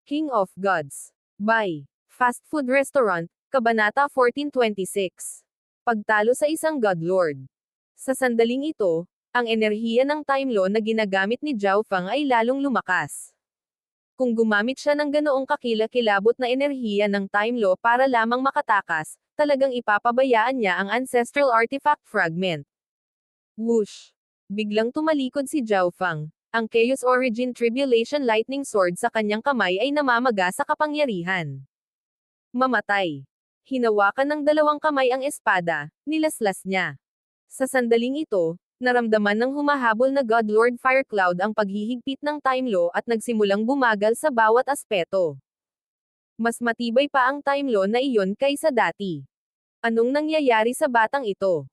King of Gods. By Fast Food Restaurant, Kabanata 1426. Pagtalo sa isang Godlord. Sa sandaling ito, ang enerhiya ng Time Law na ginagamit ni Zhao Fang ay lalong lumakas. Kung gumamit siya ng ganoong kakilakilabot na enerhiya ng Time Law para lamang makatakas, talagang ipapabayaan niya ang Ancestral Artifact Fragment. Whoosh! Biglang tumalikod si Zhao Fang. Ang Chaos Origin Tribulation Lightning Sword sa kanyang kamay ay namamaga sa kapangyarihan. Mamatay. Hinawakan ng dalawang kamay ang espada, nilaslas niya. Sa sandaling ito, naramdaman ng humahabol na Godlord Firecloud ang paghihigpit ng Time Law at nagsimulang bumagal sa bawat aspeto. Mas matibay pa ang Time Law na iyon kaysa dati. Anong nangyayari sa batang ito?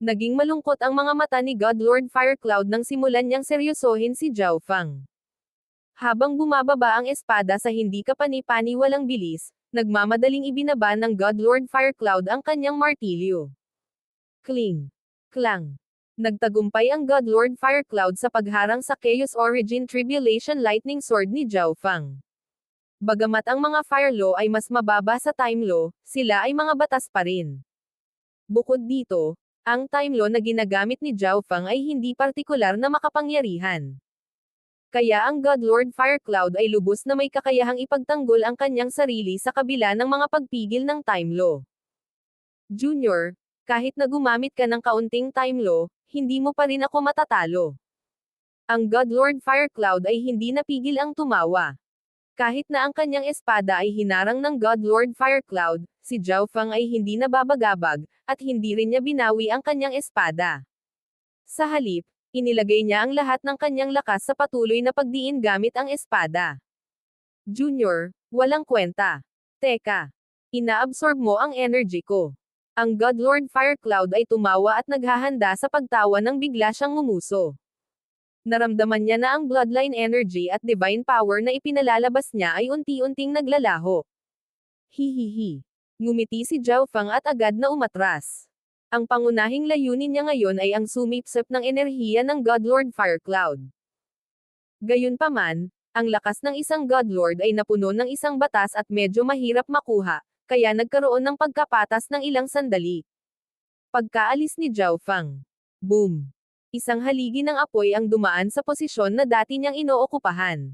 Naging malungkot ang mga mata ni Godlord Firecloud nang simulan niyang seryosohin si Zhao Fang. Habang bumababa ang espada sa hindi kapani-paniwalang bilis, nagmamadaling ibinaba ng Godlord Firecloud ang kanyang martilyo. Kling! Klang! Nagtagumpay ang Godlord Firecloud sa pagharang sa Chaos Origin Tribulation Lightning Sword ni Zhao Fang. Bagamat ang mga Fire Law ay mas mababa sa Time Law, sila ay mga batas pa rin. Bukod dito, ang Time Law na ginagamit ni Zhao Fang ay hindi partikular na makapangyarihan. Kaya ang Godlord Firecloud ay lubos na may kakayahang ipagtanggol ang kanyang sarili sa kabila ng mga pagpigil ng Time Law. Junior, kahit na gumamit ka ng kaunting Time Law, hindi mo pa rin ako matatalo. Ang Godlord Firecloud ay hindi napigil ang tumawa. Kahit na ang kanyang espada ay hinarang ng Godlord Firecloud, si Zhao Fang ay hindi nababagabag, at hindi rin niya binawi ang kanyang espada. Sa halip, inilagay niya ang lahat ng kanyang lakas sa patuloy na pagdiin gamit ang espada. Junior, walang kwenta. Teka. Inaabsorb mo ang energy ko. Ang Godlord Firecloud ay tumawa at naghahanda sa pagtawa nang bigla siyang ngumuso. Naramdaman niya na ang bloodline energy at divine power na ipinalalabas niya ay unti-unting naglalaho. Hihihi. Ngumiti si Zhao Fang at agad na umatras. Ang pangunahing layunin niya ngayon ay ang sumipsip ng enerhiya ng Godlord Firecloud. Gayunpaman, ang lakas ng isang Godlord ay napuno ng isang batas at medyo mahirap makuha, kaya nagkaroon ng pagkapatas ng ilang sandali. Pagkaalis ni Zhao Fang. Boom! Isang haligi ng apoy ang dumaan sa posisyon na dati niyang inookupahan.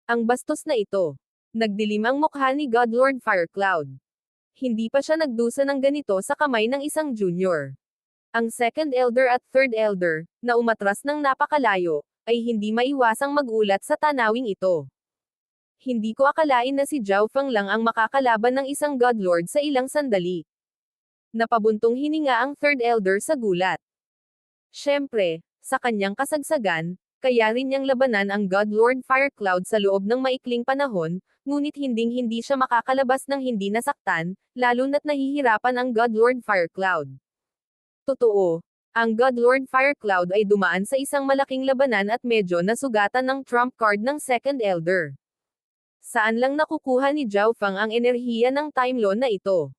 Ang bastos na ito. Nagdilim ang mukha ni Godlord Firecloud. Hindi pa siya nagdusa ng ganito sa kamay ng isang junior. Ang second elder at third elder, na umatras ng napakalayo, ay hindi maiwasang magulat sa tanawing ito. Hindi ko akalain na si Zhao Fang lang ang makakalaban ng isang Godlord sa ilang sandali. Napabuntong hininga ang third elder sa gulat. Siyempre, sa kanyang kasagsagan, kaya rin niyang labanan ang Godlord Firecloud sa loob ng maikling panahon, ngunit hinding-hindi siya makakalabas ng hindi nasaktan, lalo na't nahihirapan ang Godlord Firecloud. Totoo, ang Godlord Firecloud ay dumaan sa isang malaking labanan at medyo nasugatan ng trump card ng second elder. Saan lang nakukuha ni Zhao Fang ang enerhiya ng Time Law na ito?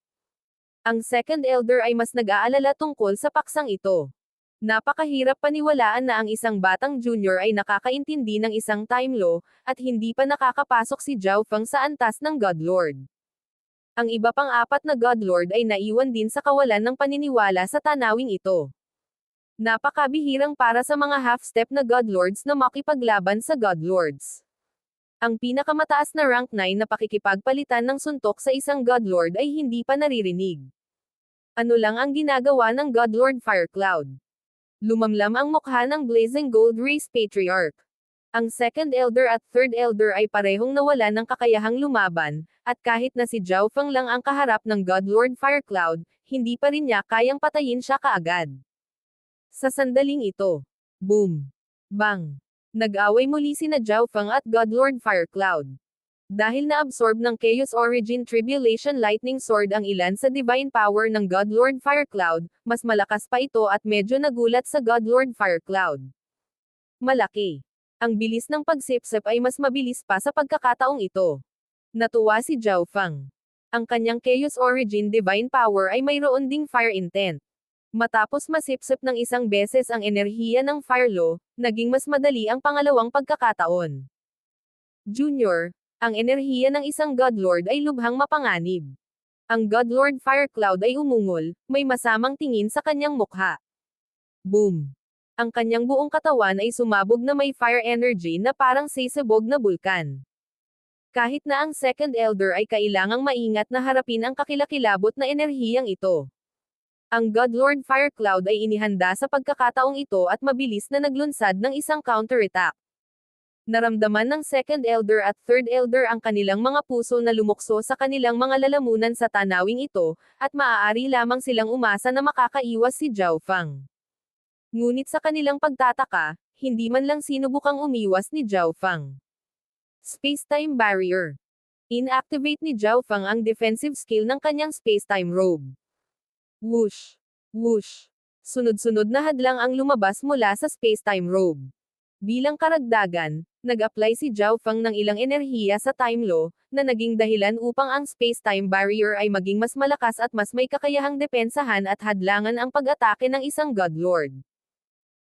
Ang second elder ay mas nag-aalala tungkol sa paksang ito. Napakahirap paniwalaan na ang isang batang junior ay nakakaintindi ng isang Time Law, at hindi pa nakakapasok si Zhao Fang sa antas ng Godlord. Ang iba pang apat na Godlord ay naiwan din sa kawalan ng paniniwala sa tanawing ito. Napakabihirang para sa mga half-step na Godlords na makipaglaban sa Godlords. Ang pinakamataas na rank 9 na pakikipagpalitan ng suntok sa isang Godlord ay hindi pa naririnig. Ano lang ang ginagawa ng Godlord Firecloud? Lumamlam ang mukha ng Blazing Gold Race Patriarch. Ang second elder at third elder ay parehong nawalan ng kakayahang lumaban, at kahit na si Zhao Fang lang ang kaharap ng Godlord Firecloud, hindi pa rin niya kayang patayin siya kaagad. Sa sandaling ito, boom! Bang! Nag-away muli sina Zhao Fang at Godlord Firecloud. Dahil na-absorb ng Chaos Origin Tribulation Lightning Sword ang ilan sa divine power ng Godlord Firecloud, mas malakas pa ito at medyo nagulat sa Godlord Firecloud. Malaki. Ang bilis ng pagsipsip ay mas mabilis pa sa pagkakataong ito. Natuwa si Zhao Fang. Ang kanyang Chaos Origin divine power ay mayroon ding fire intent. Matapos masipsip ng isang beses ang enerhiya ng Fire Law, naging mas madali ang pangalawang pagkakataon. Junior, Ang enerhiya ng isang Godlord ay lubhang mapanganib. Ang Godlord Fire Cloud ay umungol, may masamang tingin sa kanyang mukha. Boom! Ang kanyang buong katawan ay sumabog na may fire energy na parang sisabog na bulkan. Kahit na ang Second Elder ay kailangang maingat na harapin ang kakilakilabot na enerhiyang ito. Ang Godlord Fire Cloud ay inihanda sa pagkakataong ito at mabilis na naglunsad ng isang counterattack. Naramdaman ng Second Elder at Third Elder ang kanilang mga puso na lumukso sa kanilang mga lalamunan sa tanawing ito, at maaari lamang silang umasa na makakaiwas si Zhao Fang. Ngunit sa kanilang pagtataka, hindi man lang sinubukang umiwas ni Zhao Fang. Space-Time Barrier. Inactivate ni Zhao Fang ang defensive skill ng kanyang space-time robe. Whoosh! Whoosh! Sunod-sunod na hadlang ang lumabas mula sa space-time robe. Bilang karagdagan, nag-apply si Zhao Fang ng ilang enerhiya sa time law, na naging dahilan upang ang space-time barrier ay maging mas malakas at mas may kakayahang depensahan at hadlangan ang pag-atake ng isang Godlord.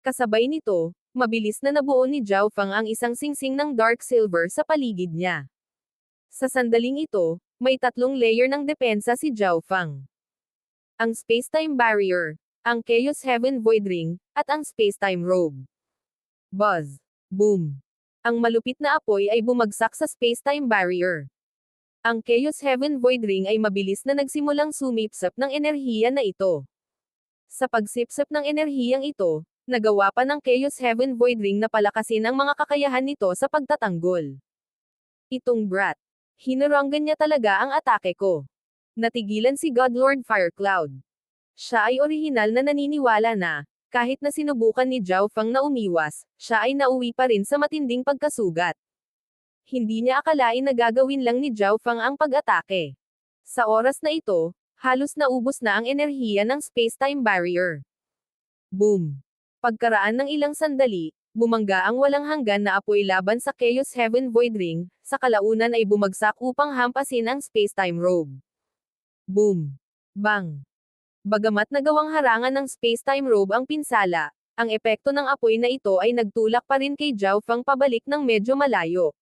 Kasabay nito, mabilis na nabuo ni Zhao Fang ang isang singsing ng dark silver sa paligid niya. Sa sandaling ito, may 3 layer ng depensa si Zhao Fang. Ang space-time barrier, ang Chaos Heaven Void Ring, at ang space-time robe. Buzz. Boom. Ang malupit na apoy ay bumagsak sa space-time barrier. Ang Chaos Heaven Void Ring ay mabilis na nagsimulang sumipsap ng enerhiya na ito. Sa pagsipsap ng enerhiyang ito, nagawa pa ng Chaos Heaven Void Ring na palakasin ang mga kakayahan nito sa pagtatanggol. Itong brat. Hinaranggan niya talaga ang atake ko. Natigilan si Godlord Fire Cloud. Siya ay orihinal na naniniwala na, kahit na sinubukan ni Zhao Fang na umiwas, siya ay nauwi pa rin sa matinding pagkasugat. Hindi niya akalain na gagawin lang ni Zhao Fang ang pag-atake. Sa oras na ito, halos naubos na ang enerhiya ng space-time barrier. Boom! Pagkaraan ng ilang sandali, bumangga ang walang hanggan na apoy laban sa Chaos Heaven Void Ring, sa kalaunan ay bumagsak upang hampasin ang space-time robe. Boom! Bang! Bagamat nagawang harangan ng space-time robe ang pinsala, ang epekto ng apoy na ito ay nagtulak pa rin kay Zhao Fang pabalik ng medyo malayo.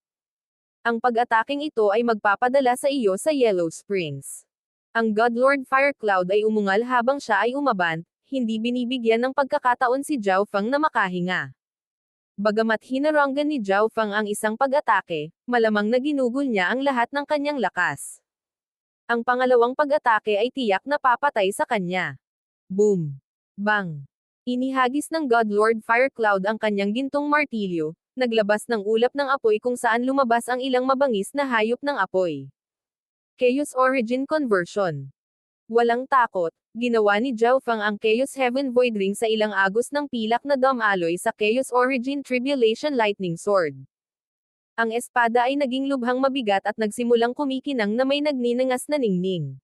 Ang pag-ataking ito ay magpapadala sa iyo sa Yellow Springs. Ang Godlord Fire Cloud ay umungal habang siya ay umabant, hindi binibigyan ng pagkakataon si Zhao Fang na makahinga. Bagamat hinaranggan ni Zhao Fang ang isang pag-atake, malamang na ginugol niya ang lahat ng kanyang lakas. Ang pangalawang pag-atake ay tiyak na papatay sa kanya. Boom! Bang! Inihagis ng Godlord Fire Cloud ang kanyang gintong martilyo, naglabas ng ulap ng apoy kung saan lumabas ang ilang mabangis na hayop ng apoy. Chaos Origin Conversion. Walang takot, ginawa ni Zhao Fang ang Chaos Heaven Void Ring sa ilang agos ng pilak na Dom Alloy sa Chaos Origin Tribulation Lightning Sword. Ang espada ay naging lubhang mabigat at nagsimulang kumikinang na may nagninangas na ningning.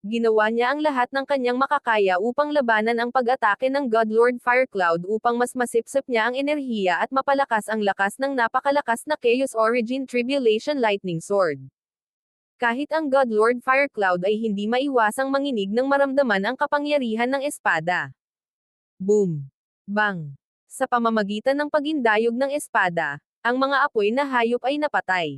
Ginawa niya ang lahat ng kanyang makakaya upang labanan ang pag-atake ng Godlord Fire Cloud upang mas masipsip niya ang enerhiya at mapalakas ang lakas ng napakalakas na Chaos Origin Tribulation Lightning Sword. Kahit ang Godlord Fire Cloud ay hindi maiwasang manginig nang maramdaman ang kapangyarihan ng espada. Boom! Bang! Sa pamamagitan ng pagindayog ng espada, ang mga apoy na hayop ay napatay.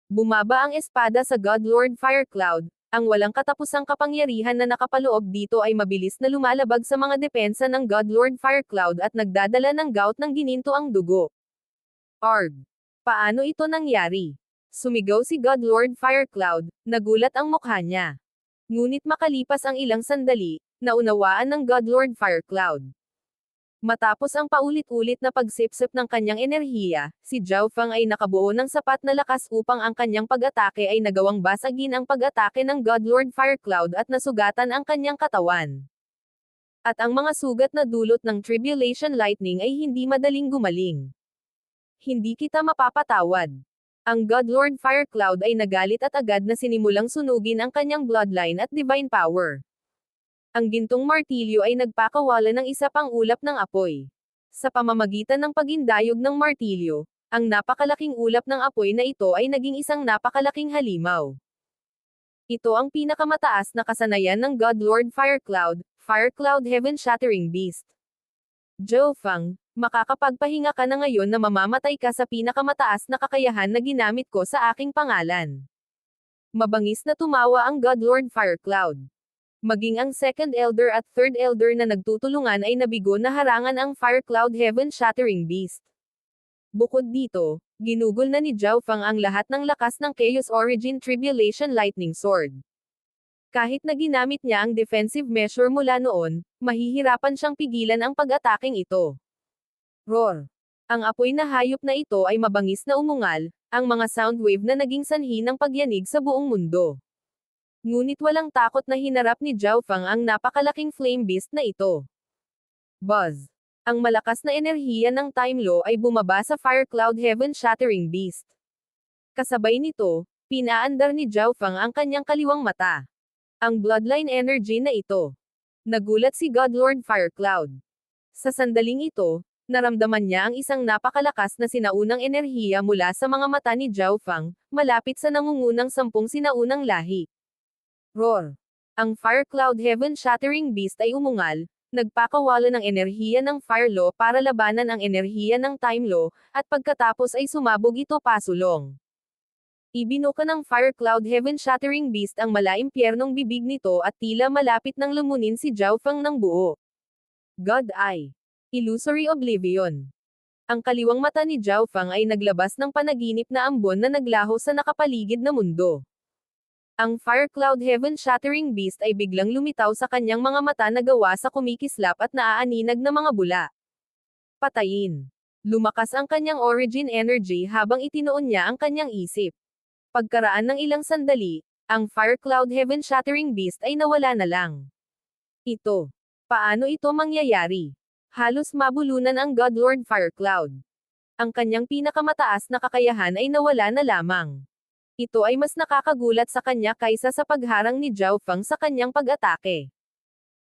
Bumaba ang espada sa Godlord Fire Cloud, ang walang katapusang kapangyarihan na nakapaloob dito ay mabilis na lumalabag sa mga depensa ng Godlord Fire Cloud at nagdadala ng gout ng gininto ang dugo. Arg! Paano ito nangyari? Sumigaw si Godlord Fire Cloud, nagulat ang mukha niya. Ngunit makalipas ang ilang sandali, naunawaan ng Godlord Fire Cloud. Matapos ang paulit-ulit na pagsipsip ng kanyang enerhiya, si Zhao Fang ay nakabuo ng sapat na lakas upang ang kanyang pag-atake ay nagawang basagin ang pag-atake ng Godlord Fire Cloud at nasugatan ang kanyang katawan. At ang mga sugat na dulot ng Tribulation Lightning ay hindi madaling gumaling. Hindi kita mapapatawad. Ang Godlord Fire Cloud ay nagalit at agad na sinimulang sunugin ang kanyang bloodline at divine power. Ang gintong martilyo ay nagpakawala ng isa pang ulap ng apoy. Sa pamamagitan ng pagindayog ng martilyo, ang napakalaking ulap ng apoy na ito ay naging isang napakalaking halimaw. Ito ang pinakamataas na kasanayan ng Godlord Fire Cloud Heaven Shattering Beast. Zhao Fang, Makakapagpahinga ka na ngayon na mamamatay ka sa pinakamataas na kakayahan na ginamit ko sa aking pangalan. Mabangis na tumawa ang Godlord Firecloud. Maging ang Second Elder at Third Elder na nagtutulungan ay nabigo na harangan ang Firecloud Heaven-Shattering Beast. Bukod dito, ginugol na ni Zhao Fang ang lahat ng lakas ng Chaos Origin Tribulation Lightning Sword. Kahit na ginamit niya ang defensive measure mula noon, mahihirapan siyang pigilan ang pag-ataking ito. Roar! Ang apoy na hayop na ito ay mabangis na umungal, ang mga sound wave na naging sanhi ng pagyanig sa buong mundo. Ngunit walang takot na hinarap ni Zhao Fang ang napakalaking flame beast na ito. Buzz! Ang malakas na enerhiya ng Time Law ay bumaba sa Firecloud Heaven-Shattering Beast. Kasabay nito, pinaandar ni Zhao Fang ang kanyang kaliwang mata. Ang bloodline energy na ito. Nagulat si Godlord Firecloud. Sa sandaling ito, naramdaman niya ang isang napakalakas na sinaunang enerhiya mula sa mga mata ni Zhao Fang, malapit sa nangungunang 10 sinaunang lahi. Roar! Ang Firecloud Heaven-Shattering Beast ay umungal, nagpakawala ng enerhiya ng Fire Law para labanan ang enerhiya ng Time Law, at pagkatapos ay sumabog ito pasulong. Ibinuka ng Firecloud Heaven-Shattering Beast ang malaimpyernong bibig nito at tila malapit nang lumunin si Zhao Fang ng buo. God Eye. Illusory Oblivion. Ang kaliwang mata ni Zhao Fang ay naglabas ng panaginip na ambon na naglaho sa nakapaligid na mundo. Ang Firecloud Heaven-Shattering Beast ay biglang lumitaw sa kanyang mga mata na gawa sa kumikislap at naaaninag na mga bula. Patayin. Lumakas ang kanyang origin energy habang itinoon niya ang kanyang isip. Pagkaraan ng ilang sandali, ang Firecloud Heaven-Shattering Beast ay nawala na lang. Ito. Paano ito mangyayari? Halos mabulunan ang Godlord Firecloud. Ang kanyang pinakamataas na kakayahan ay nawala na lamang. Ito ay mas nakakagulat sa kanya kaysa sa pagharang ni Zhao Fang sa kanyang pag-atake.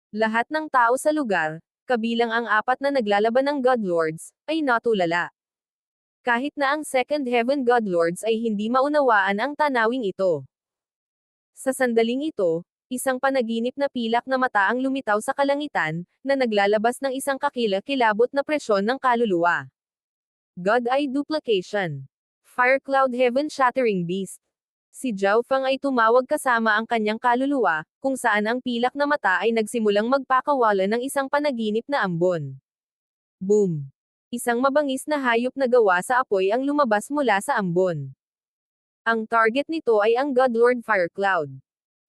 Lahat ng tao sa lugar, kabilang ang 4 na naglalaban ng Godlords, ay natulala. Kahit na ang Second Heaven Godlords ay hindi maunawaan ang tanawing ito. Sa sandaling ito, isang panaginip na pilak na mata ang lumitaw sa kalangitan, na naglalabas ng isang kakilakilabot na presyon ng kaluluwa. God Eye Duplication. Firecloud Heaven-Shattering Beast. Si Zhao Fang ay tumawag kasama ang kanyang kaluluwa, kung saan ang pilak na mata ay nagsimulang magpakawala ng isang panaginip na ambon. Boom! Isang mabangis na hayop na gawa sa apoy ang lumabas mula sa ambon. Ang target nito ay ang Godlord Firecloud.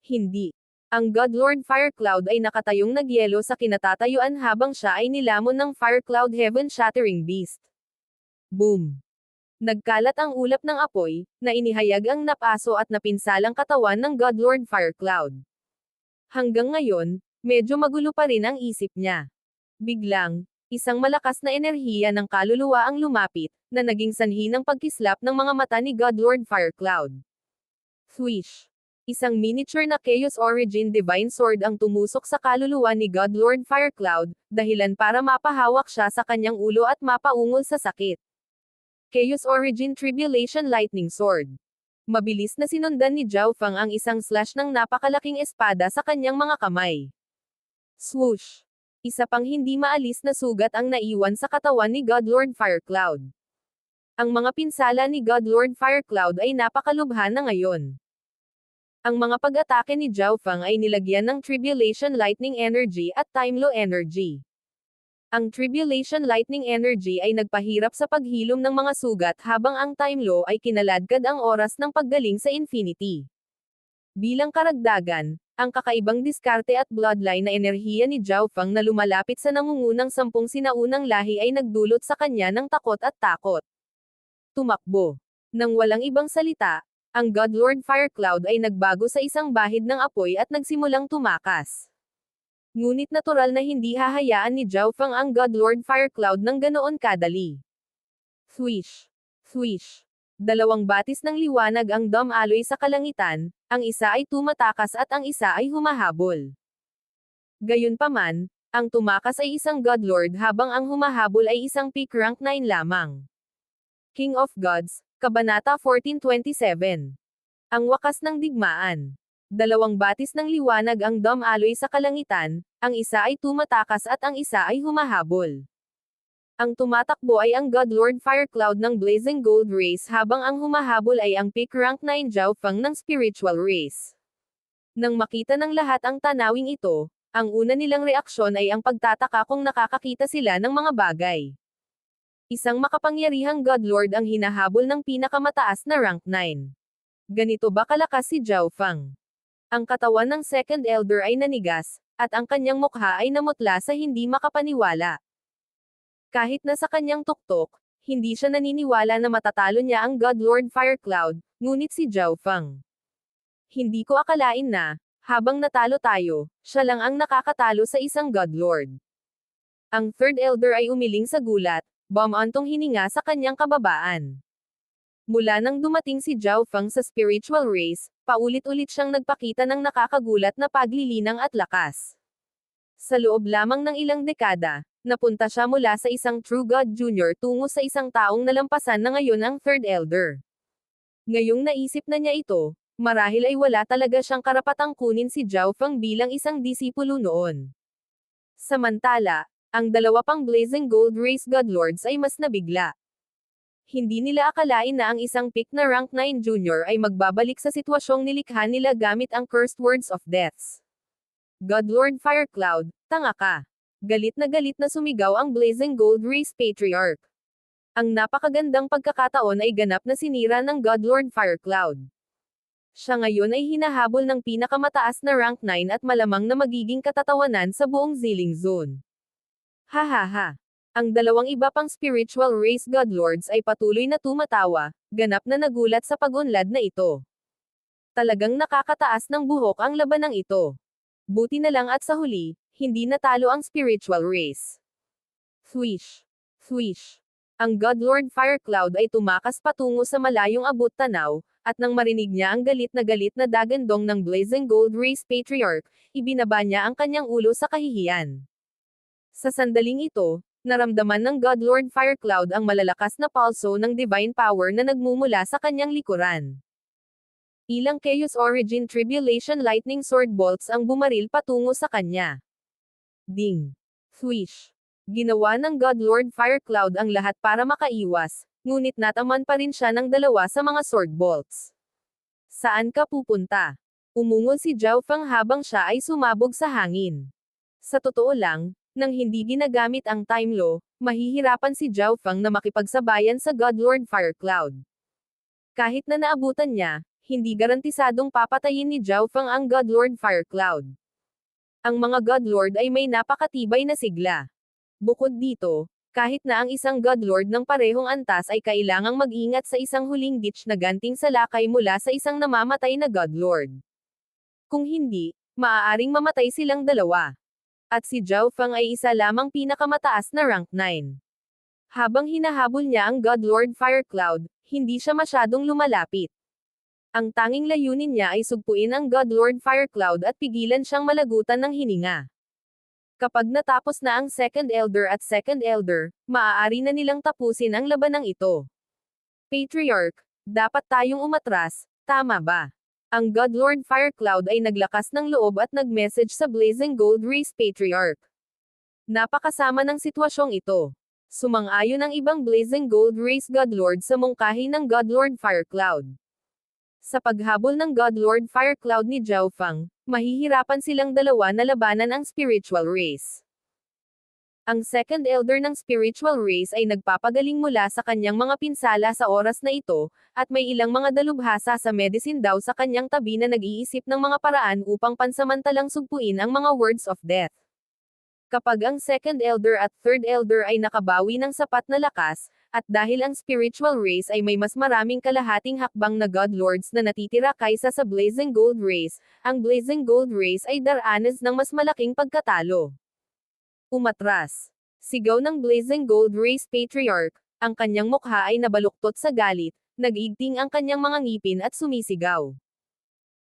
Hindi. Ang Godlord Firecloud ay nakatayong nagyelo sa kinatatayuan habang siya ay nilamon ng Firecloud Heaven-Shattering Beast. Boom! Nagkalat ang ulap ng apoy, na inihayag ang napaso at napinsalang katawan ng Godlord Firecloud. Hanggang ngayon, medyo magulo pa rin ang isip niya. Biglang, isang malakas na enerhiya ng kaluluwa ang lumapit, na naging sanhi ng pagkislap ng mga mata ni Godlord Firecloud. Swish! Isang miniature na Chaos Origin Divine Sword ang tumusok sa kaluluwa ni Godlord Firecloud, dahilan para mapahawak siya sa kanyang ulo at mapaungol sa sakit. Chaos Origin Tribulation Lightning Sword. Mabilis na sinundan ni Zhao Fang ang isang slash ng napakalaking espada sa kanyang mga kamay. Swoosh! Isa pang hindi maalis na sugat ang naiwan sa katawan ni Godlord Firecloud. Ang mga pinsala ni Godlord Firecloud ay napakalubha na ngayon. Ang mga pag-atake ni Zhao Fang ay nilagyan ng Tribulation Lightning Energy at Time Law Energy. Ang Tribulation Lightning Energy ay nagpahirap sa paghilom ng mga sugat habang ang Time Law ay kinaladkad ang oras ng paggaling sa Infinity. Bilang karagdagan, ang kakaibang diskarte at bloodline na enerhiya ni Zhao Fang na lumalapit sa nangungunang 10 sinaunang lahi ay nagdulot sa kanya ng takot at takot. Tumakbo. Nang walang ibang salita, ang Godlord Firecloud ay nagbago sa isang bahid ng apoy at nagsimulang tumakas. Ngunit natural na hindi hahayaan ni Zhao Fang ang Godlord Firecloud ng ganoon kadali. Swish! Swish! Dalawang batis ng liwanag ang dumaloy sa kalangitan, ang isa ay tumatakas at ang isa ay humahabol. Gayunpaman, ang tumakas ay isang Godlord habang ang humahabol ay isang peak rank 9 lamang. King of Gods, Kabanata 1427. Ang wakas ng digmaan. Dalawang batis ng liwanag ang dumaloy sa kalangitan, ang isa ay tumatakas at ang isa ay humahabol. Ang tumatakbo ay ang Godlord Firecloud ng Blazing Gold Race habang ang humahabol ay ang Peak Rank 9 Zhao Feng ng Spiritual Race. Nang makita ng lahat ang tanawing ito, ang una nilang reaksyon ay ang pagtataka kung nakakakita sila ng mga bagay. Isang makapangyarihang Godlord ang hinahabol ng pinakamataas na rank 9. Ganito ba kalakas si Zhao Feng? Ang katawan ng Second Elder ay nanigas, at ang kanyang mukha ay namutla sa hindi makapaniwala. Kahit na sa kanyang tuktok, hindi siya naniniwala na matatalo niya ang Godlord Firecloud, ngunit si Zhao Feng. Hindi ko akalain na, habang natalo tayo, siya lang ang nakakatalo sa isang Godlord. Ang Third Elder ay umiling sa gulat, bumantong hininga sa kanyang kababaan. Mula nang dumating si Zhao Feng sa Spiritual Race, paulit-ulit siyang nagpakita ng nakakagulat na paglilinang at lakas. Sa loob lamang ng ilang dekada, napunta siya mula sa isang True God Junior tungo sa isang taong nalampasan na ngayon ang Third Elder. Ngayong naisip na niya ito, marahil ay wala talaga siyang karapatang kunin si Zhao Feng bilang isang disipulo noon. Samantala, ang dalawa pang Blazing Gold Race Godlords ay mas nabigla. Hindi nila akalain na ang isang pick na rank 9 junior ay magbabalik sa sitwasyong nilikha nila gamit ang Cursed Words of Deaths. Godlord Firecloud, tanga ka. Galit na sumigaw ang Blazing Gold Race Patriarch. Ang napakagandang pagkakataon ay ganap na sinira ng Godlord Firecloud. Siya ngayon ay hinahabol ng pinakamataas na rank 9 at malamang na magiging katatawanan sa buong Ziling Zone. Hahaha. Ang dalawang iba pang Spiritual Race Godlords ay patuloy na tumatawa, ganap na nagulat sa pag-unlad na ito. Talagang nakakataas ng buhok ang labanang ito. Buti na lang at sa huli, hindi natalo ang Spiritual Race. Thwish. Thwish. Ang Godlord Firecloud ay tumakas patungo sa malayong abot-tanaw, at nang marinig niya ang galit na dagandong ng Blazing Gold Race Patriarch, ibinaba niya ang kanyang ulo sa kahihiyan. Sa sandaling ito, naramdaman ng Godlord Firecloud ang malalakas na pulso ng divine power na nagmumula sa kanyang likuran. Ilang Chaos Origin Tribulation Lightning Sword Bolts ang bumaril patungo sa kanya. Ding! Thwish! Ginawa ng Godlord Firecloud ang lahat para makaiwas, ngunit nataman pa rin siya ng dalawa sa mga sword bolts. Saan ka pupunta? Umungol si Zhao Feng habang siya ay sumabog sa hangin. Sa totoo lang, nang hindi ginagamit ang Time Law, mahihirapan si Zhao Feng na makipagsabayan sa Godlord Firecloud. Kahit na naabutan niya, hindi garantisadong papatayin ni Zhao Feng ang Godlord Firecloud. Ang mga Godlord ay may napakatibay na sigla. Bukod dito, kahit na ang isang Godlord ng parehong antas ay kailangang mag-ingat sa isang huling ditch na ganting salakay mula sa isang namamatay na Godlord. Kung hindi, maaaring mamatay silang dalawa. At si Zhao Feng ay isa lamang pinakamataas na rank 9. Habang hinahabol niya ang Godlord Firecloud, hindi siya masyadong lumalapit. Ang tanging layunin niya ay sugpuin ang Godlord Firecloud at pigilan siyang malagutan ng hininga. Kapag natapos na ang Second Elder at Second Elder, maaari na nilang tapusin ang labanang ito. Patriarch, dapat tayong umatras, tama ba? Ang Godlord Firecloud ay naglakas ng loob at nag-message sa Blazing Gold Race Patriarch. Napakasama ng sitwasyong ito. Sumang-ayon ang ibang Blazing Gold Race Godlord sa mungkahi ng Godlord Firecloud. Sa paghabol ng Godlord Firecloud ni Zhao Feng, mahihirapan silang dalawa na labanan ang Spiritual Race. Ang Second Elder ng Spiritual Race ay nagpapagaling mula sa kanyang mga pinsala sa oras na ito, at may ilang mga dalubhasa sa medicine daw sa kanyang tabi na nag-iisip ng mga paraan upang pansamantalang sugpuin ang mga Words of Death. Kapag ang Second Elder at Third Elder ay nakabawi ng sapat na lakas, at dahil ang Spiritual Race ay may mas maraming kalahating hakbang na Godlords na natitira kaysa sa Blazing Gold Race, ang Blazing Gold Race ay daranas ng mas malaking pagkatalo. Umatras. Sigaw ng Blazing Gold Race Patriarch, ang kanyang mukha ay nabaluktot sa galit, nag-igting ang kanyang mga ngipin at sumisigaw.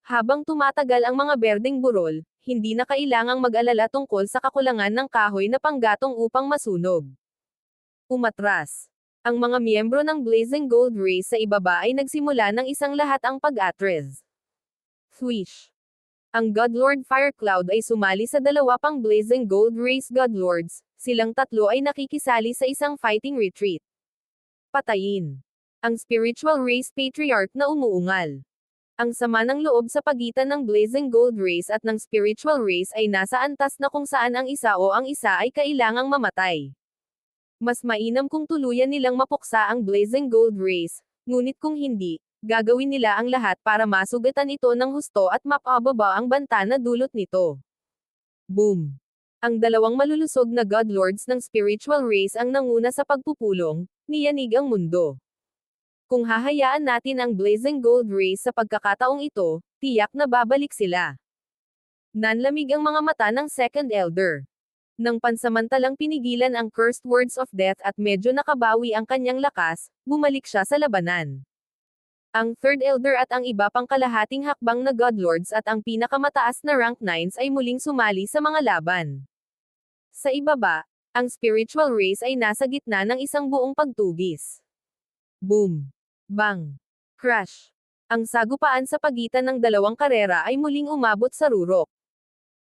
Habang tumatagal ang mga berdeng burol, hindi na kailangang mag-alala tungkol sa kakulangan ng kahoy na panggatong upang masunog. Umatras. Ang mga miyembro ng Blazing Gold Race sa ibaba ay nagsimula ng isang lahat ang pag-atres. Thwish. Ang Godlord Firecloud ay sumali sa dalawa pang Blazing Gold Race Godlords, silang tatlo ay nakikisali sa isang fighting retreat. Patayin. Ang Spiritual Race Patriarch na umuungal. Ang sama ng loob sa pagitan ng Blazing Gold Race at ng Spiritual Race ay nasa antas na kung saan ang isa o ang isa ay kailangang mamatay. Mas mainam kung tuluyan nilang mapuksa ang Blazing Gold Race, ngunit kung hindi, gagawin nila ang lahat para masugatan ito ng husto at mapababa ang banta na dulot nito. Boom! Ang dalawang malulusog na Godlords ng Spiritual Race ang nanguna sa pagpupulong, niyanig ang mundo. Kung hahayaan natin ang Blazing Gold Race sa pagkakataong ito, tiyak na babalik sila. Nanlamig ang mga mata ng Second Elder. Nang pansamantalang pinigilan ang Cursed Words of Death at medyo nakabawi ang kanyang lakas, bumalik siya sa labanan. Ang Third Elder at ang iba pang kalahating hakbang na Godlords at ang pinakamataas na rank 9s ay muling sumali sa mga laban. Sa ibaba, ang Spiritual Race ay nasa gitna ng isang buong pagtugis. Boom! Bang! Crash! Ang sagupaan sa pagitan ng dalawang karera ay muling umabot sa rurok.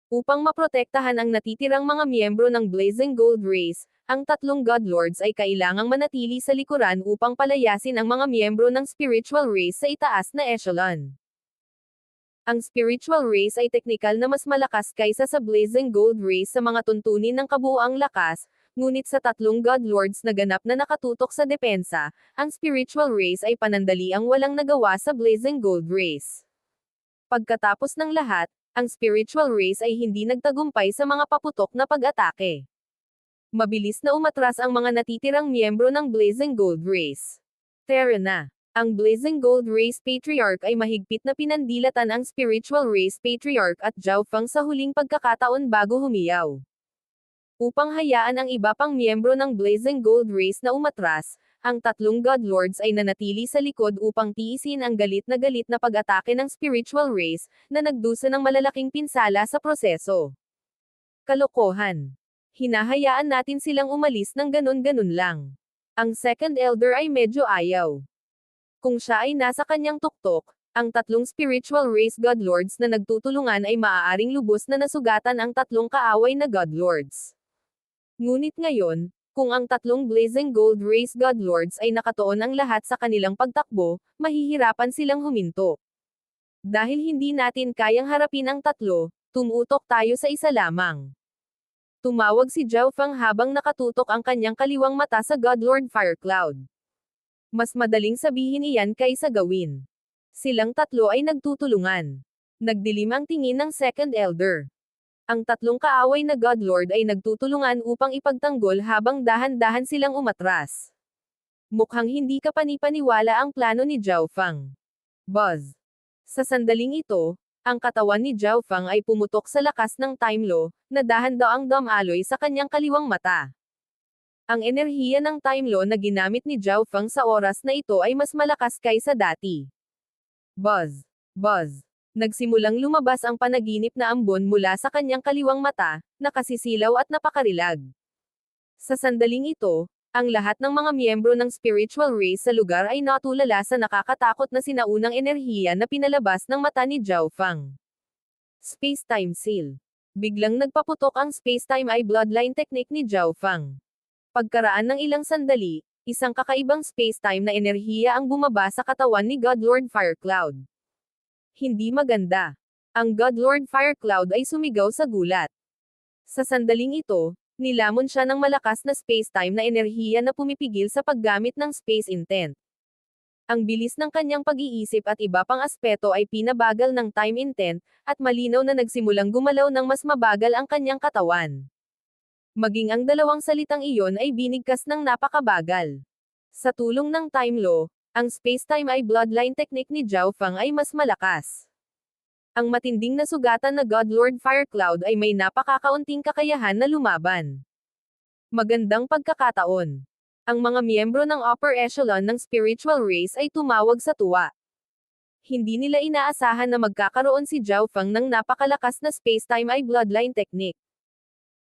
Upang maprotektahan ang natitirang mga miyembro ng Blazing Gold Race, ang tatlong Godlords ay kailangang manatili sa likuran upang palayasin ang mga miyembro ng Spiritual Race sa itaas na echelon. Ang Spiritual Race ay teknikal na mas malakas kaysa sa Blazing Gold Race sa mga tuntunin ng kabuuang lakas, ngunit sa tatlong Godlords na ganap na nakatutok sa depensa, ang Spiritual Race ay panandaliang walang nagawa sa Blazing Gold Race. Pagkatapos ng lahat, ang Spiritual Race ay hindi nagtagumpay sa mga paputok na pag-atake. Mabilis na umatras ang mga natitirang miyembro ng Blazing Gold Race. Tara na! Ang Blazing Gold Race Patriarch ay mahigpit na pinandilatan ang Spiritual Race Patriarch at Zhao Feng sa huling pagkakataon bago humiyaw. Upang hayaan ang iba pang miyembro ng Blazing Gold Race na umatras, ang tatlong Godlords ay nanatili sa likod upang tiisin ang galit na pag-atake ng Spiritual Race, na nagdusa ng malalaking pinsala sa proseso. Kalokohan! Hinahayaan natin silang umalis ng ganun-ganun lang. Ang Second Elder ay medyo ayaw. Kung siya ay nasa kanyang tuktok, ang tatlong Spiritual Race Godlords na nagtutulungan ay maaaring lubos na nasugatan ang tatlong kaaway na Godlords. Ngunit ngayon, kung ang tatlong Blazing Gold Race Godlords ay nakatuon ang lahat sa kanilang pagtakbo, mahihirapan silang huminto. Dahil hindi natin kayang harapin ang tatlo, tumutok tayo sa isa lamang. Tumawag si Zhao Feng habang nakatutok ang kanyang kaliwang mata sa Godlord Firecloud. Mas madaling sabihin iyan kaysa gawin. Silang tatlo ay nagtutulungan. Nagdilim ang tingin ng Second Elder. Ang tatlong kaaway na Godlord ay nagtutulungan upang ipagtanggol habang dahan-dahan silang umatras. Mukhang hindi kapanipaniwala ang plano ni Zhao Feng. Buzz! Sa sandaling ito, ang katawan ni Zhao Feng ay pumutok sa lakas ng Time Law, na dahan-daang dumaloy sa kanyang kaliwang mata. Ang enerhiya ng Time Law na ginamit ni Zhao Feng sa oras na ito ay mas malakas kaysa dati. Buzz! Buzz! Nagsimulang lumabas ang panaginip na ambon mula sa kanyang kaliwang mata, nakasisilaw at napakarilag. Sa sandaling ito, ang lahat ng mga miyembro ng Spiritual Race sa lugar ay natulala sa nakakatakot na sinaunang enerhiya na pinalabas ng mata ni Zhao Feng. Space-Time Seal. Biglang nagpaputok ang Space-Time Eye Bloodline Technique ni Zhao Feng. Pagkaraan ng ilang sandali, isang kakaibang space-time na enerhiya ang bumaba sa katawan ni Godlord Firecloud. Hindi maganda. Ang Godlord Firecloud ay sumigaw sa gulat. Sa sandaling ito, nilamon siya ng malakas na space-time na enerhiya na pumipigil sa paggamit ng space intent. Ang bilis ng kanyang pag-iisip at iba pang aspeto ay pinabagal ng time intent, at malinaw na nagsimulang gumalaw ng mas mabagal ang kanyang katawan. Maging ang dalawang salitang iyon ay binigkas ng napakabagal. Sa tulong ng Time Law, ang Space-Time Eye Bloodline Technique ni Zhao Feng ay mas malakas. Ang matinding nasugatan na Godlord Firecloud ay may napakakaunting kakayahan na lumaban. Magandang pagkakataon. Ang mga miyembro ng upper echelon ng Spiritual Race ay tumawag sa tuwa. Hindi nila inaasahan na magkakaroon si Zhao Feng ng napakalakas na Space-Time Eye Bloodline Technique.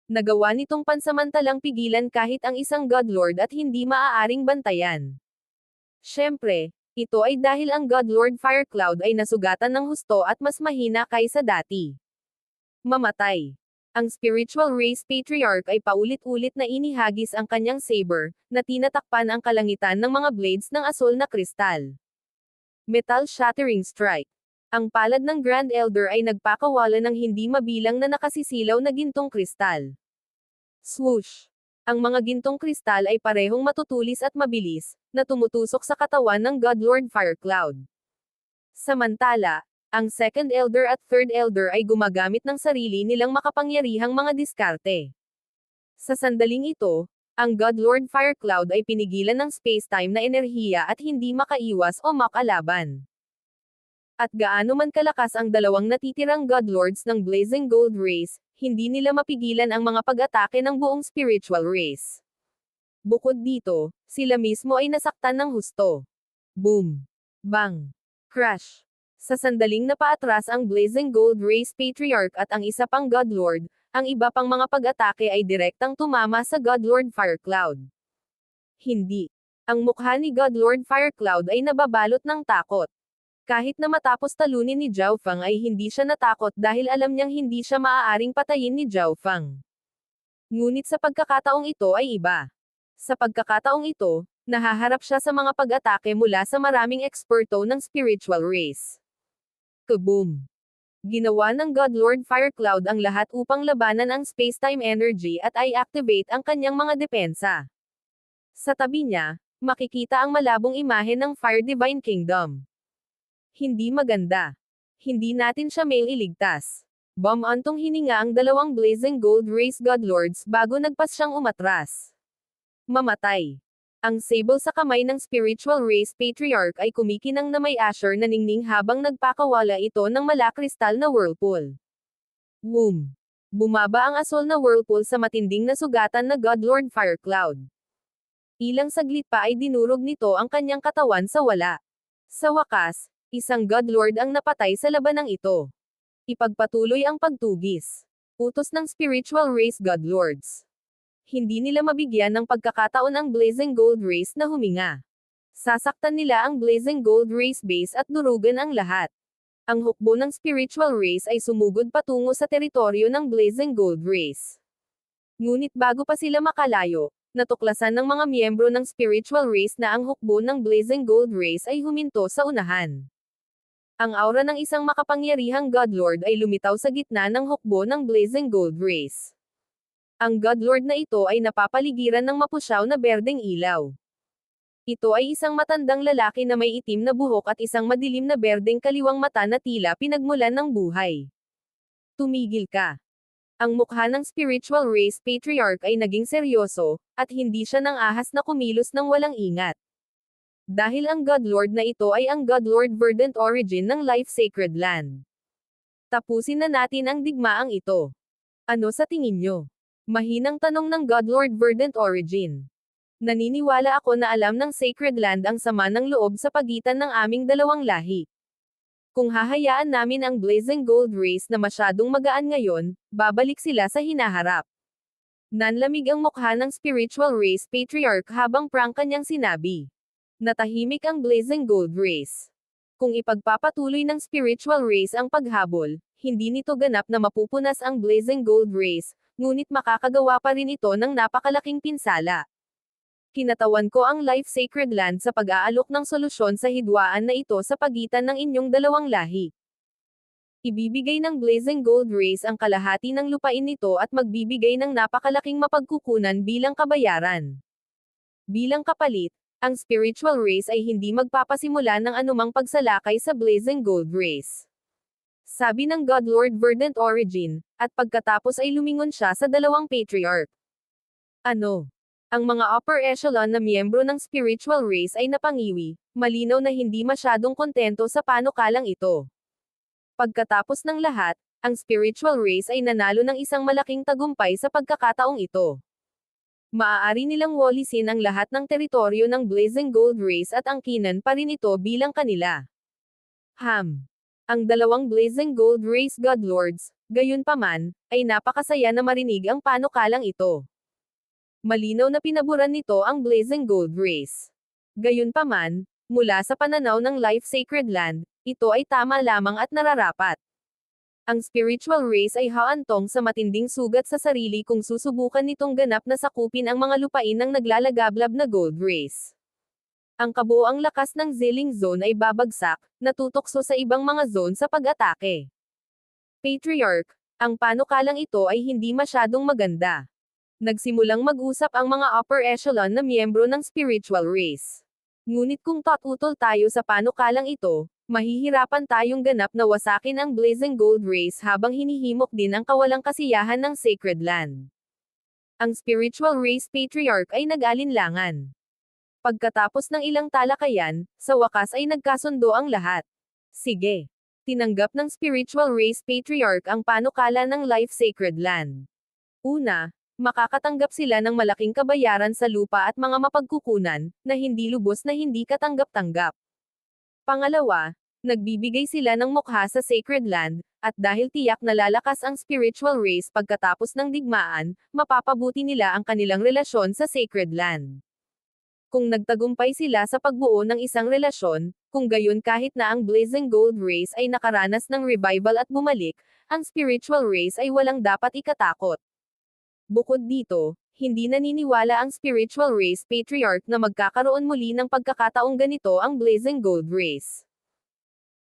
Nagawa nitong pansamantalang pigilan kahit ang isang Godlord at hindi maaaring bantayan. Siyempre, Ito ay dahil ang God Lord Fire Cloud ay nasugatan ng husto at mas mahina kaysa dati. Mamatay. Ang spiritual race patriarch ay paulit-ulit na inihagis ang kanyang saber, na tinatakpan ang kalangitan ng mga blades ng asul na kristal. Metal Shattering Strike. Ang palad ng Grand Elder ay nagpakawala ng hindi mabilang na nakasisilaw na gintong kristal. Swoosh! Ang mga gintong kristal ay parehong matutulis at mabilis, na tumutusok sa katawan ng God Lord Fire Cloud. Samantala, ang Second Elder at Third Elder ay gumagamit ng sarili nilang makapangyarihang mga diskarte. Sa sandaling ito, ang God Lord Fire Cloud ay pinigilan ng space-time na enerhiya at hindi makaiwas o makalaban. At gaano man kalakas ang dalawang natitirang God Lords ng Blazing Gold Race, hindi nila mapigilan ang mga pag-atake ng buong spiritual race. Bukod dito, sila mismo ay nasaktan ng husto. Boom! Bang! Crash! Sa sandaling napaatras ang Blazing Gold Race Patriarch at ang isa pang God Lord, ang iba pang mga pag-atake ay direktang tumama sa God Lord Fire Cloud. Hindi. Ang mukha ni God Lord Fire Cloud ay nababalot ng takot. Kahit na matapos talunin ni Zhao Fang ay hindi siya natakot dahil alam niyang hindi siya maaaring patayin ni Zhao Fang. Ngunit sa pagkakataong ito ay iba. Sa pagkakataong ito, nahaharap siya sa mga pag-atake mula sa maraming eksperto ng spiritual race. Kaboom! Ginawa ng God Lord Fire Cloud ang lahat upang labanan ang space-time energy at i-activate ang kanyang mga depensa. Sa tabi niya, makikita ang malabong imahe ng Fire Divine Kingdom. Hindi maganda. Hindi natin siya mailigtas. Bumantong hininga ang dalawang Blazing Gold Race God Lords bago nagpas siyang umatras. Mamatay. Ang sable sa kamay ng Spiritual Race Patriarch ay kumikinang na may asher na ningning habang nagpakawala ito ng malakristal na whirlpool. Boom! Bumaba ang asul na whirlpool sa matinding na sugatan na God Lord Fire Cloud. Ilang saglit pa ay dinurog nito ang kanyang katawan sa wala. Sa wakas, isang God Lord ang napatay sa labanang ito. Ipagpatuloy ang pagtugis. Utos ng Spiritual Race God Lords. Hindi nila mabigyan ng pagkakataon ang Blazing Gold Race na huminga. Sasaktan nila ang Blazing Gold Race base at durugan ang lahat. Ang hukbo ng Spiritual Race ay sumugod patungo sa teritoryo ng Blazing Gold Race. Ngunit bago pa sila makalayo, natuklasan ng mga miyembro ng Spiritual Race na ang hukbo ng Blazing Gold Race ay huminto sa unahan. Ang aura ng isang makapangyarihang God Lord ay lumitaw sa gitna ng hukbo ng Blazing Gold Race. Ang God Lord na ito ay napapaligiran ng mapusyaw na berdeng ilaw. Ito ay isang matandang lalaki na may itim na buhok at isang madilim na berdeng kaliwang mata na tila pinagmulan ng buhay. Tumigil ka. Ang mukha ng Spiritual Race Patriarch ay naging seryoso, at hindi siya nang ahas na kumilos ng walang ingat. Dahil ang God Lord na ito ay ang God Lord Verdant Origin ng Life Sacred Land. Tapusin na natin ang digmaang ito. Ano sa tingin nyo? Mahinang tanong ng God Lord Verdant Origin. Naniniwala ako na alam ng Sacred Land ang sama ng loob sa pagitan ng aming dalawang lahi. Kung hahayaan namin ang Blazing Gold Race na masyadong magaan ngayon, babalik sila sa hinaharap. Nanlamig ang mukha ng Spiritual Race Patriarch habang prangka niyang sinabi. Natahimik ang Blazing Gold Race. Kung ipagpapatuloy ng Spiritual Race ang paghabol, hindi nito ganap na mapupunas ang Blazing Gold Race, ngunit makakagawa pa rin ito ng napakalaking pinsala. Kinatawan ko ang Life Sacred Land sa pag-aalok ng solusyon sa hidwaan na ito sa pagitan ng inyong dalawang lahi. Ibibigay ng Blazing Gold Race ang kalahati ng lupain nito at magbibigay ng napakalaking mapagkukunan bilang kabayaran. Bilang kapalit, ang Spiritual Race ay hindi magpapasimula ng anumang pagsalakay sa Blazing Gold Race. Sabi ng God Lord Verdant Origin, at pagkatapos ay lumingon siya sa dalawang patriarch. Ano? Ang mga upper echelon na miyembro ng Spiritual Race ay napangiwi, malinaw na hindi masyadong kontento sa panukalang ito. Pagkatapos ng lahat, ang Spiritual Race ay nanalo ng isang malaking tagumpay sa pagkakataong ito. Maaari nilang walisin ang lahat ng teritoryo ng Blazing Gold Race at angkinan pa rin ito bilang kanila. Ang dalawang Blazing Gold Race God Lords, gayunpaman, ay napakasaya na marinig ang panukalang ito. Malinaw na pinaboran nito ang Blazing Gold Race. Gayunpaman, Mula sa pananaw ng Life Sacred Land, ito ay tama lamang at nararapat. Ang spiritual race ay haantong sa matinding sugat sa sarili kung susubukan nitong ganap na sakupin ang mga lupain ng naglalagablab na gold race. Ang kabuoang lakas ng Zilling Zone ay babagsak, natutokso sa ibang mga zone sa pag-atake. Patriarch, ang panukalang ito ay hindi masyadong maganda. Nagsimulang mag-usap ang mga upper echelon na miyembro ng spiritual race. Ngunit kung tutol tayo sa panukalang ito, mahihirapan tayong ganap na wasakin ang Blazing Gold Race habang hinihimok din ang kawalang kasiyahan ng Sacred Land. Ang Spiritual Race Patriarch ay nag-alinlangan. Pagkatapos ng ilang talakayan, sa wakas ay nagkasundo ang lahat. Sige. Tinanggap ng Spiritual Race Patriarch ang panukala ng Life Sacred Land. Una, makakatanggap sila ng malaking kabayaran sa lupa at mga mapagkukunan, na hindi lubos na hindi katanggap-tanggap. Pangalawa, nagbibigay sila ng mukha sa Sacred Land, at dahil tiyak na lalakas ang spiritual race pagkatapos ng digmaan, mapapabuti nila ang kanilang relasyon sa Sacred Land. Kung nagtagumpay sila sa pagbuo ng isang relasyon, kung gayon kahit na ang Blazing Gold Race ay nakaranas ng revival at bumalik, ang spiritual race ay walang dapat ikatakot. Bukod dito, hindi naniniwala ang spiritual race patriarch na magkakaroon muli ng pagkakataong ganito ang Blazing Gold Race.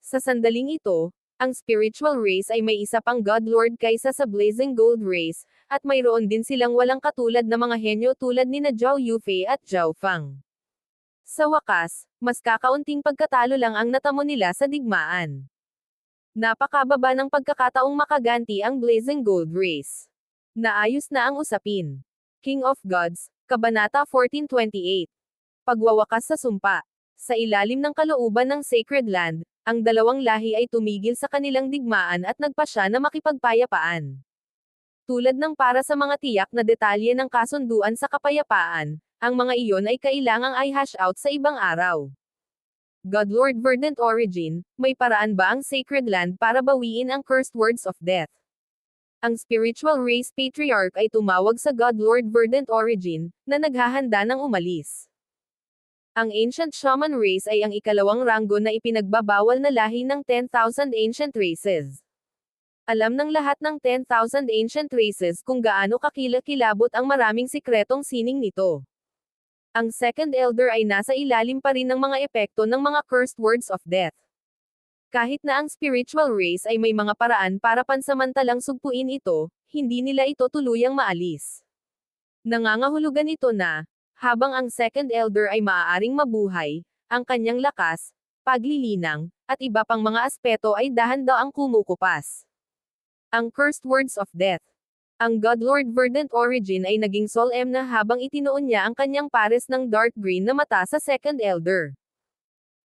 Sa sandaling ito, ang spiritual race ay may isa pang God Lord kaysa sa Blazing Gold Race, at mayroon din silang walang katulad na mga henyo tulad ni na Zhao Yufei at Zhao Fang. Sa wakas, mas kakaunting pagkatalo lang ang natamo nila sa digmaan. Napakababa ng pagkakataong makaganti ang Blazing Gold Race. Naayos na ang usapin. King of Gods, Kabanata 1428. Pagwawakas sa sumpa. Sa ilalim ng kalooban ng Sacred Land, ang dalawang lahi ay tumigil sa kanilang digmaan at nagpasya na makipagpayapaan. Tulad ng para sa mga tiyak na detalye ng kasunduan sa kapayapaan, ang mga iyon ay kailangang i-hash out sa ibang araw. Godlord Verdant Origin, may paraan ba ang Sacred Land para bawiin ang cursed words of death? Ang spiritual race patriarch ay tumawag sa Godlord Verdant Origin, na naghahanda ng umalis. Ang Ancient Shaman Race ay ang ikalawang ranggo na ipinagbabawal na lahi ng 10,000 Ancient Races. Alam ng lahat ng 10,000 Ancient Races kung gaano kakilakilabot ang maraming sikretong sining nito. Ang Second Elder ay nasa ilalim pa rin ng mga epekto ng mga cursed words of death. Kahit na ang spiritual race ay may mga paraan para pansamantalang sugpuin ito, hindi nila ito tuluyang maalis. Nangangahulugan ito na, habang ang Second Elder ay maaaring mabuhay, ang kanyang lakas, paglilinang, at iba pang mga aspeto ay dahan-daang kumukupas. Ang cursed words of death. Ang Godlord Verdant Origin ay naging solemn na habang itinuon niya ang kanyang pares ng dark green na mata sa Second Elder.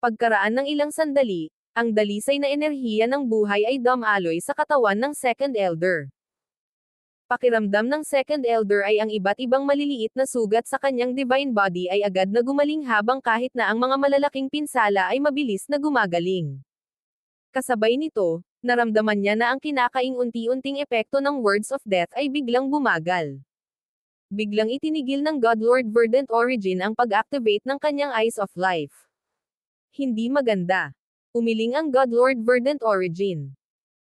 Pagkaraan ng ilang sandali, ang dalisay na enerhiya ng buhay ay dumaloy sa katawan ng Second Elder. Pakiramdam ng Second Elder ay ang iba't ibang maliliit na sugat sa kanyang divine body ay agad na gumaling habang kahit na ang mga malalaking pinsala ay mabilis na gumagaling. Kasabay nito, naramdaman niya na ang kinakaing unti-unting epekto ng words of death ay biglang bumagal. Biglang itinigil ng Godlord Verdant Origin ang pag-activate ng kanyang Eyes of Life. Hindi maganda. Umiling ang Godlord Verdant Origin.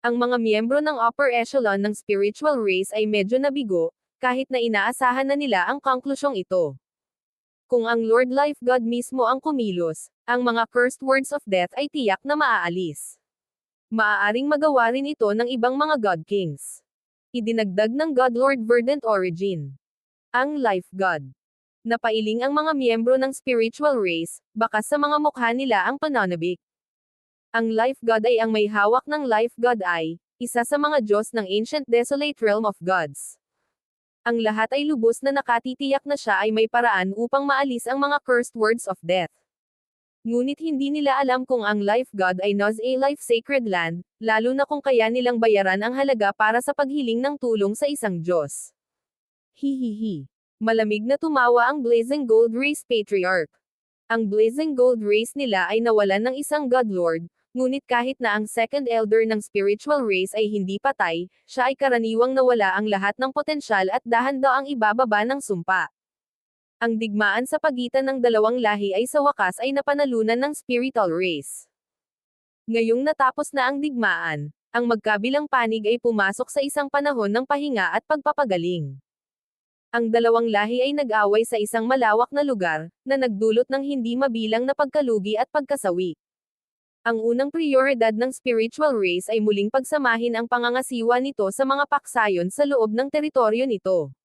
Ang mga miyembro ng upper echelon ng spiritual race ay medyo nabigo, kahit na inaasahan na nila ang konklusyong ito. Kung ang Lord Life God mismo ang kumilos, ang mga cursed words of death ay tiyak na maaalis. Maaaring magawa rin ito ng ibang mga God Kings. Idinagdag ng Godlord Verdant Origin. Ang Life God. Napailing ang mga miyembro ng spiritual race, bakas sa mga mukha nila ang pananabik. Ang Life God ay ang may hawak ng Life God ay, isa sa mga Diyos ng Ancient Desolate Realm of Gods. Ang lahat ay lubos na nakatitiyak na siya ay may paraan upang maalis ang mga cursed words of death. Ngunit hindi nila alam kung ang Life God ay knows a Life Sacred Land, lalo na kung kaya nilang bayaran ang halaga para sa paghiling ng tulong sa isang Diyos. Hihihi. Malamig na tumawa ang Blazing Gold Race Patriarch. Ang Blazing Gold Race nila ay nawalan ng isang Godlord, ngunit kahit na ang Second Elder ng spiritual race ay hindi patay, siya ay karaniwang nawala ang lahat ng potensyal at dahan-daang ibababa ng sumpa. Ang digmaan sa pagitan ng dalawang lahi ay sa wakas ay napanalunan ng spiritual race. Ngayong natapos na ang digmaan, ang magkabilang panig ay pumasok sa isang panahon ng pahinga at pagpapagaling. Ang dalawang lahi ay nag-away sa isang malawak na lugar, na nagdulot ng hindi mabilang na pagkalugi at pagkasawi. Ang unang prioridad ng spiritual race ay muling pagsamahin ang pangangasiwa nito sa mga paksayon sa loob ng teritoryo nito.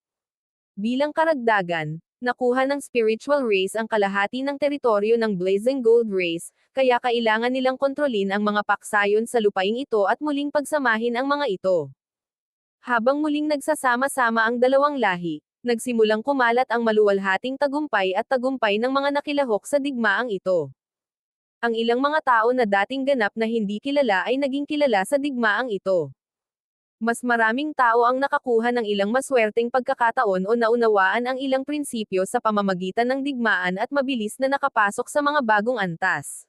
Bilang karagdagan, nakuha ng spiritual race ang kalahati ng teritoryo ng Blazing Gold Race, kaya kailangan nilang kontrolin ang mga paksayon sa lupaing ito at muling pagsamahin ang mga ito. Habang muling nagsasama-sama ang dalawang lahi, nagsimulang kumalat ang maluwalhating tagumpay at tagumpay ng mga nakilahok sa digmaang ito. Ang ilang mga tao na dating ganap na hindi kilala ay naging kilala sa digmaang ito. Mas maraming tao ang nakakuha ng ilang maswerteng pagkakataon o naunawaan ang ilang prinsipyo sa pamamagitan ng digmaan at mabilis na nakapasok sa mga bagong antas.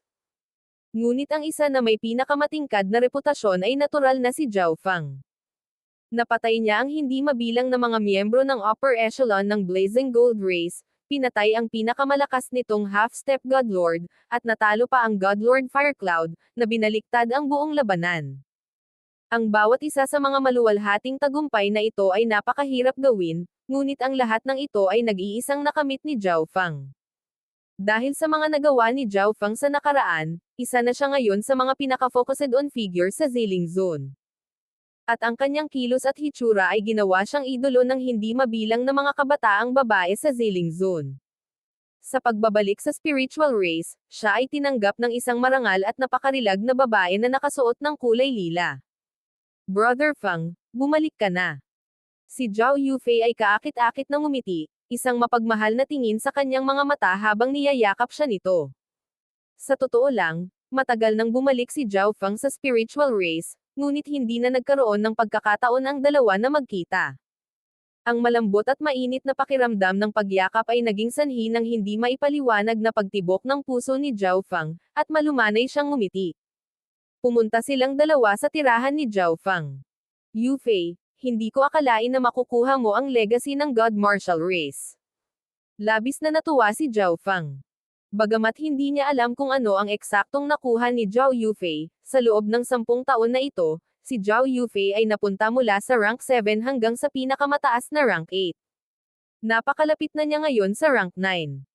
Ngunit ang isa na may pinakamatingkad na reputasyon ay natural na si Zhao Feng. Napatay niya ang hindi mabilang na mga miyembro ng upper echelon ng Blazing Gold Race, pinatay ang pinakamalakas nitong half-step Godlord, at natalo pa ang Godlord Firecloud, na binaliktad ang buong labanan. Ang bawat isa sa mga maluwalhating tagumpay na ito ay napakahirap gawin, ngunit ang lahat ng ito ay nag-iisang nakamit ni Zhao Feng. Dahil sa mga nagawa ni Zhao Feng sa nakaraan, isa na siya ngayon sa mga pinaka-focused on figure sa Ziling Zone. At ang kanyang kilos at hitsura ay ginawa siyang idolo ng hindi mabilang na mga kabataang babae sa Ziling Zone. Sa pagbabalik sa spiritual race, siya ay tinanggap ng isang marangal at napakarilag na babae na nakasuot ng kulay lila. Brother Feng, bumalik ka na. Si Zhao Yufei ay kaakit-akit na ngumiti, isang mapagmahal na tingin sa kanyang mga mata habang niyayakap siya nito. Sa totoo lang, matagal nang bumalik si Zhao Feng sa spiritual race, ngunit hindi na nagkaroon ng pagkakataon ang dalawa na magkita. Ang malambot at mainit na pakiramdam ng pagyakap ay naging sanhi ng hindi maipaliwanag na pagtibok ng puso ni Zhao Feng, at malumanay siyang ngumiti. Pumunta silang dalawa sa tirahan ni Zhao Feng. Yufei, hindi ko akalain na makukuha mo ang legacy ng God Martial Race. Labis na natuwa si Zhao Feng. Bagamat hindi niya alam kung ano ang eksaktong nakuha ni Zhao Yufei, sa loob ng 10 taon na ito, si Zhao Yufei ay napunta mula sa rank 7 hanggang sa pinakamataas na rank 8. Napakalapit na niya ngayon sa rank 9.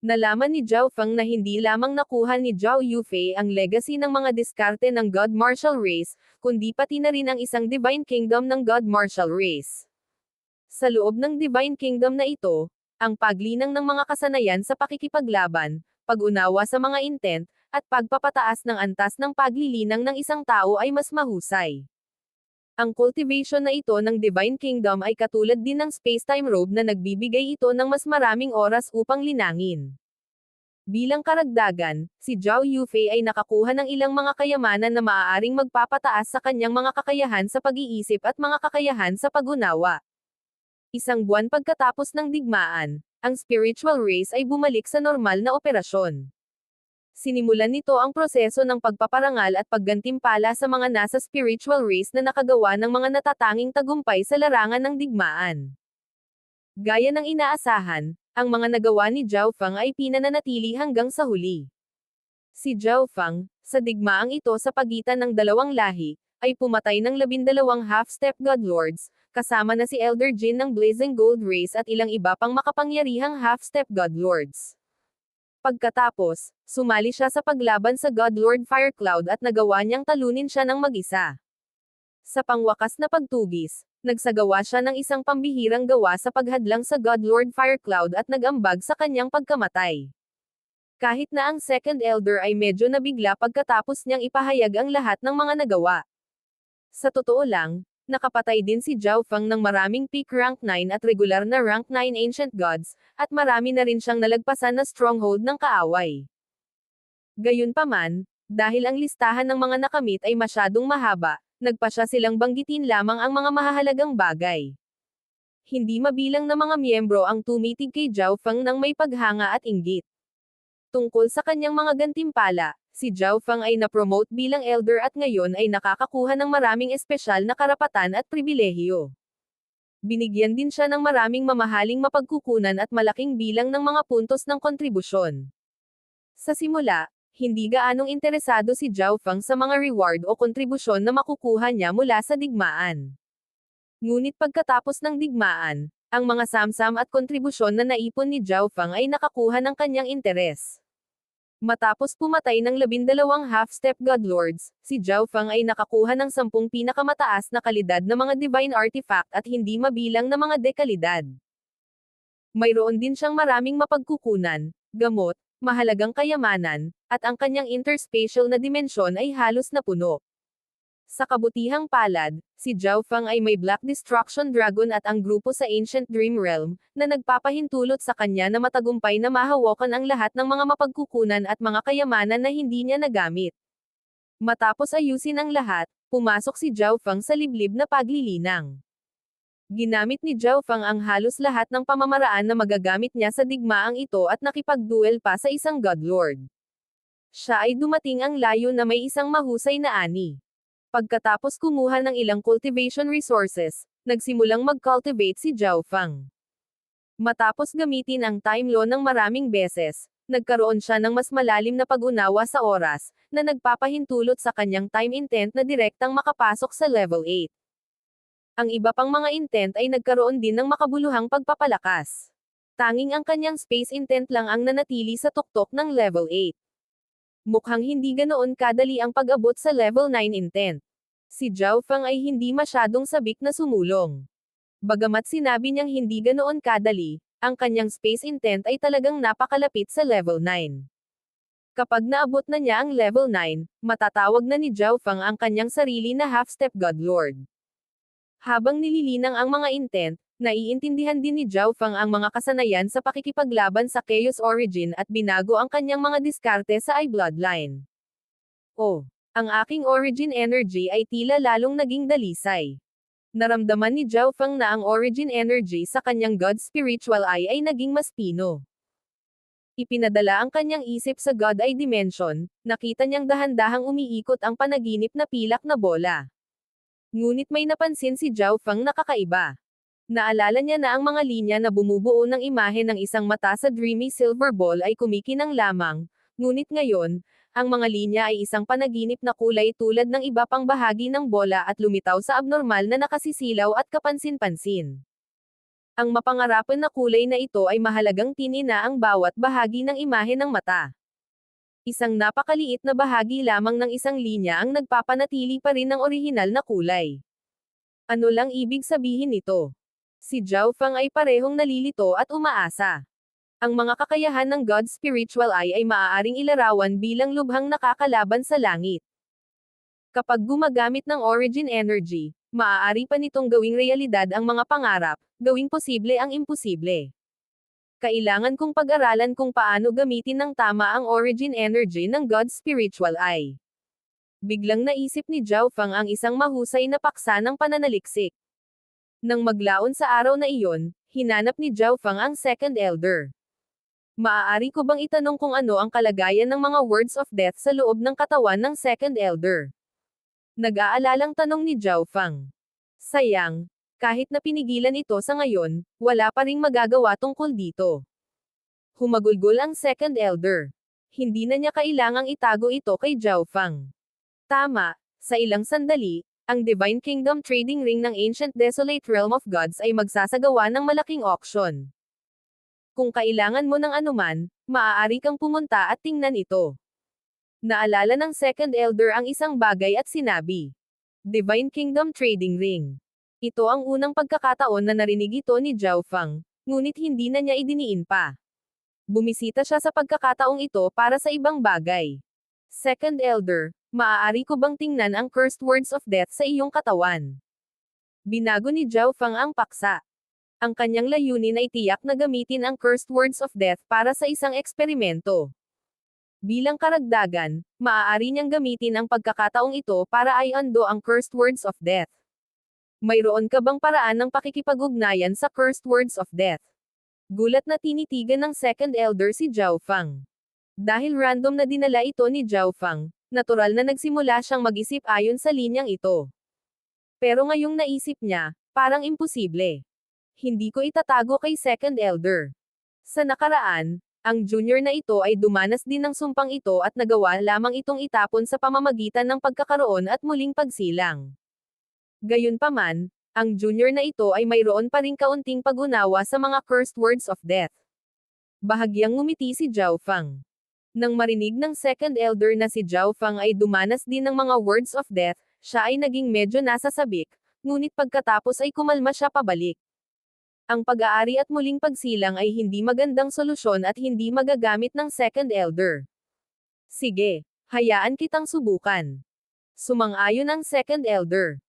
Nalaman ni Zhao Feng na hindi lamang nakuha ni Zhao Yufei ang legacy ng mga diskarte ng God Martial Race, kundi pati na rin ang isang Divine Kingdom ng God Martial Race. Sa loob ng Divine Kingdom na ito, ang paglinang ng mga kasanayan sa pakikipaglaban, pag-unawa sa mga intent, at pagpapataas ng antas ng paglilinang ng isang tao ay mas mahusay. Ang cultivation na ito ng Divine Kingdom ay katulad din ng space-time robe na nagbibigay ito ng mas maraming oras upang linangin. Bilang karagdagan, si Zhao Yufei ay nakakuha ng ilang mga kayamanan na maaaring magpapataas sa kanyang mga kakayahan sa pag-iisip at mga kakayahan sa pag-unawa. Isang buwan pagkatapos ng digmaan, ang spiritual race ay bumalik sa normal na operasyon. Sinimulan nito ang proseso ng pagpaparangal at paggantimpala sa mga nasa spiritual race na nakagawa ng mga natatanging tagumpay sa larangan ng digmaan. Gaya ng inaasahan, ang mga nagawa ni Zhao Feng ay pinananatili hanggang sa huli. Si Zhao Feng, sa digmaang ito sa pagitan ng dalawang lahi, ay pumatay ng 12 half-step Godlords, kasama na si Elder Jin ng Blazing Gold Race at ilang iba pang makapangyarihang half-step Godlords. Pagkatapos, sumali siya sa paglaban sa Godlord Firecloud at nagawa niyang talunin siya ng mag-isa. Sa pangwakas na pagtugis, nagsagawa siya ng isang pambihirang gawa sa paghadlang sa Godlord Firecloud at nag-ambag sa kanyang pagkamatay. Kahit na ang Second Elder ay medyo nabigla pagkatapos niyang ipahayag ang lahat ng mga nagawa. Sa totoo lang, nakapatay din si Zhao Feng ng maraming peak rank 9 at regular na rank 9 ancient gods, at marami na rin siyang nalagpasan na stronghold ng kaaway. Gayunpaman, dahil ang listahan ng mga nakamit ay masyadong mahaba, nagpasya silang banggitin lamang ang mga mahahalagang bagay. Hindi mabilang na mga miyembro ang tumitig kay Zhao Feng ng may paghanga at inggit. Tungkol sa kanyang mga gantimpala, si Zhao Feng ay na-promote bilang elder at ngayon ay nakakakuha ng maraming espesyal na karapatan at pribilehiyo. Binigyan din siya ng maraming mamahaling mapagkukunan at malaking bilang ng mga puntos ng kontribusyon. Sa simula, hindi gaanong interesado si Zhao Feng sa mga reward o kontribusyon na makukuha niya mula sa digmaan. Ngunit pagkatapos ng digmaan, ang mga samsam at kontribusyon na naipon ni Zhao Feng ay nakakuha ng kanyang interes. Matapos pumatay ng 12 half-step godlords, si Zhao Feng ay nakakuha ng 10 pinakamataas na kalidad na mga divine artifact at hindi mabilang na mga dekalidad. Mayroon din siyang maraming mapagkukunan, gamot, mahalagang kayamanan, at ang kanyang interspatial na dimensyon ay halos napuno. Sa kabutihang palad, si Zhao Feng ay may Black Destruction Dragon at ang grupo sa Ancient Dream Realm, na nagpapahintulot sa kanya na matagumpay na mahawakan ang lahat ng mga mapagkukunan at mga kayamanan na hindi niya nagamit. Matapos ayusin ang lahat, pumasok si Zhao Feng sa liblib na paglilinang. Ginamit ni Zhao Feng ang halos lahat ng pamamaraan na magagamit niya sa digmaang ito at nakipagduel pa sa isang godlord. Siya ay dumating ang layo na may isang mahusay na ani. Pagkatapos kumuha ng ilang cultivation resources, nagsimulang mag-cultivate si Zhao Feng. Matapos gamitin ang time law ng maraming beses, nagkaroon siya ng mas malalim na pag-unawa sa oras, na nagpapahintulot sa kanyang time intent na direktang makapasok sa level 8. Ang iba pang mga intent ay nagkaroon din ng makabuluhang pagpapalakas. Tanging ang kanyang space intent lang ang nanatili sa tuktok ng level 8. Mukhang hindi ganoon kadali ang pag-abot sa level 9 intent. Si Zhao Feng ay hindi masyadong sabik na sumulong. Bagamat sinabi niyang hindi ganoon kadali, ang kanyang space intent ay talagang napakalapit sa level 9. Kapag naabot na niya ang level 9, matatawag na ni Zhao Feng ang kanyang sarili na half-step godlord. Habang nililinang ang mga intent, naiintindihan din ni Zhao Feng ang mga kasanayan sa pakikipaglaban sa Chaos Origin at binago ang kanyang mga diskarte sa I Bloodline. Oh, ang aking Origin Energy ay tila lalong naging dalisay. Naramdaman ni Zhao Feng na ang Origin Energy sa kanyang God Spiritual Eye ay naging mas pino. Ipinadala ang kanyang isip sa God Eye Dimension, nakita niyang dahan-dahang umiikot ang panaginip na pilak na bola. Ngunit may napansin si Zhao Feng na kakaiba. Naalala niya na ang mga linya na bumubuo ng imahe ng isang mata sa Dreamy Silver Ball ay kumikinang lamang, ngunit ngayon, ang mga linya ay isang panaginip na kulay tulad ng iba pang bahagi ng bola at lumitaw sa abnormal na nakasisilaw at kapansin-pansin. Ang mapangarapan na kulay na ito ay mahalagang tinina ang bawat bahagi ng imahe ng mata. Isang napakaliit na bahagi lamang ng isang linya ang nagpapanatili pa rin ng orihinal na kulay. Ano lang ibig sabihin nito? Si Zhao Feng ay parehong nalilito at umaasa. Ang mga kakayahan ng God Spiritual Eye ay maaaring ilarawan bilang lubhang nakakalaban sa langit. Kapag gumagamit ng Origin Energy, maaari pa nitong gawing realidad ang mga pangarap, gawing posible ang imposible. Kailangan kong pag-aralan kung paano gamitin ng tama ang Origin Energy ng God Spiritual Eye. Biglang naisip ni Zhao Feng ang isang mahusay na paksa ng pananaliksik. Nang maglaon sa araw na iyon, hinanap ni Zhao Feng ang Second Elder. Maaari ko bang itanong kung ano ang kalagayan ng mga words of death sa loob ng katawan ng Second Elder? Nag-aalalang tanong ni Zhao Feng. Sayang, kahit na pinigilan ito sa ngayon, wala pa ring magagawa tungkol dito. Humagulgol ang Second Elder. Hindi na niya kailangang itago ito kay Zhao Feng. Tama, sa ilang sandali, ang Divine Kingdom Trading Ring ng Ancient Desolate Realm of Gods ay magsasagawa ng malaking auction. Kung kailangan mo ng anuman, maaari kang pumunta at tingnan ito. Naalala ng Second Elder ang isang bagay at sinabi. Divine Kingdom Trading Ring. Ito ang unang pagkakataon na narinig ito ni Zhao Feng, ngunit hindi na niya idiniin pa. Bumisita siya sa pagkakataong ito para sa ibang bagay. Second Elder, maaari ko bang tingnan ang cursed words of death sa iyong katawan? Binago ni Zhao Feng ang paksa. Ang kanyang layunin ay tiyak na gamitin ang cursed words of death para sa isang eksperimento. Bilang karagdagan, maaari niyang gamitin ang pagkakataong ito para i-undo ang cursed words of death. Mayroon ka bang paraan ng pakikipag-ugnayan sa cursed words of death? Gulat na tinitigan ng Second Elder si Zhao Feng. Dahil random na dinala ito ni Zhao Feng, natural na nagsimula siyang mag-isip ayon sa linyang ito. Pero ngayong naisip niya, parang imposible. hindi ko itatago kay Second Elder. Sa nakaraan, ang junior na ito ay dumanas din ng sumpang ito at nagawa lamang itong itapon sa pamamagitan ng pagkakaroon at muling pagsilang. Gayunpaman, ang junior na ito ay mayroon pa ring kaunting pag-unawa sa mga cursed words of death. Bahagyang ngumiti si Zhao Fang. Nang marinig ng Second Elder na si Zhao Fang ay dumanas din ng mga words of death, siya ay naging medyo nasasabik, ngunit pagkatapos ay kumalma siya pabalik. Ang pag-aari at muling pagsilang ay hindi magandang solusyon at hindi magagamit ng Second Elder. Sige, hayaan kitang subukan. Sumang-ayon ang Second Elder.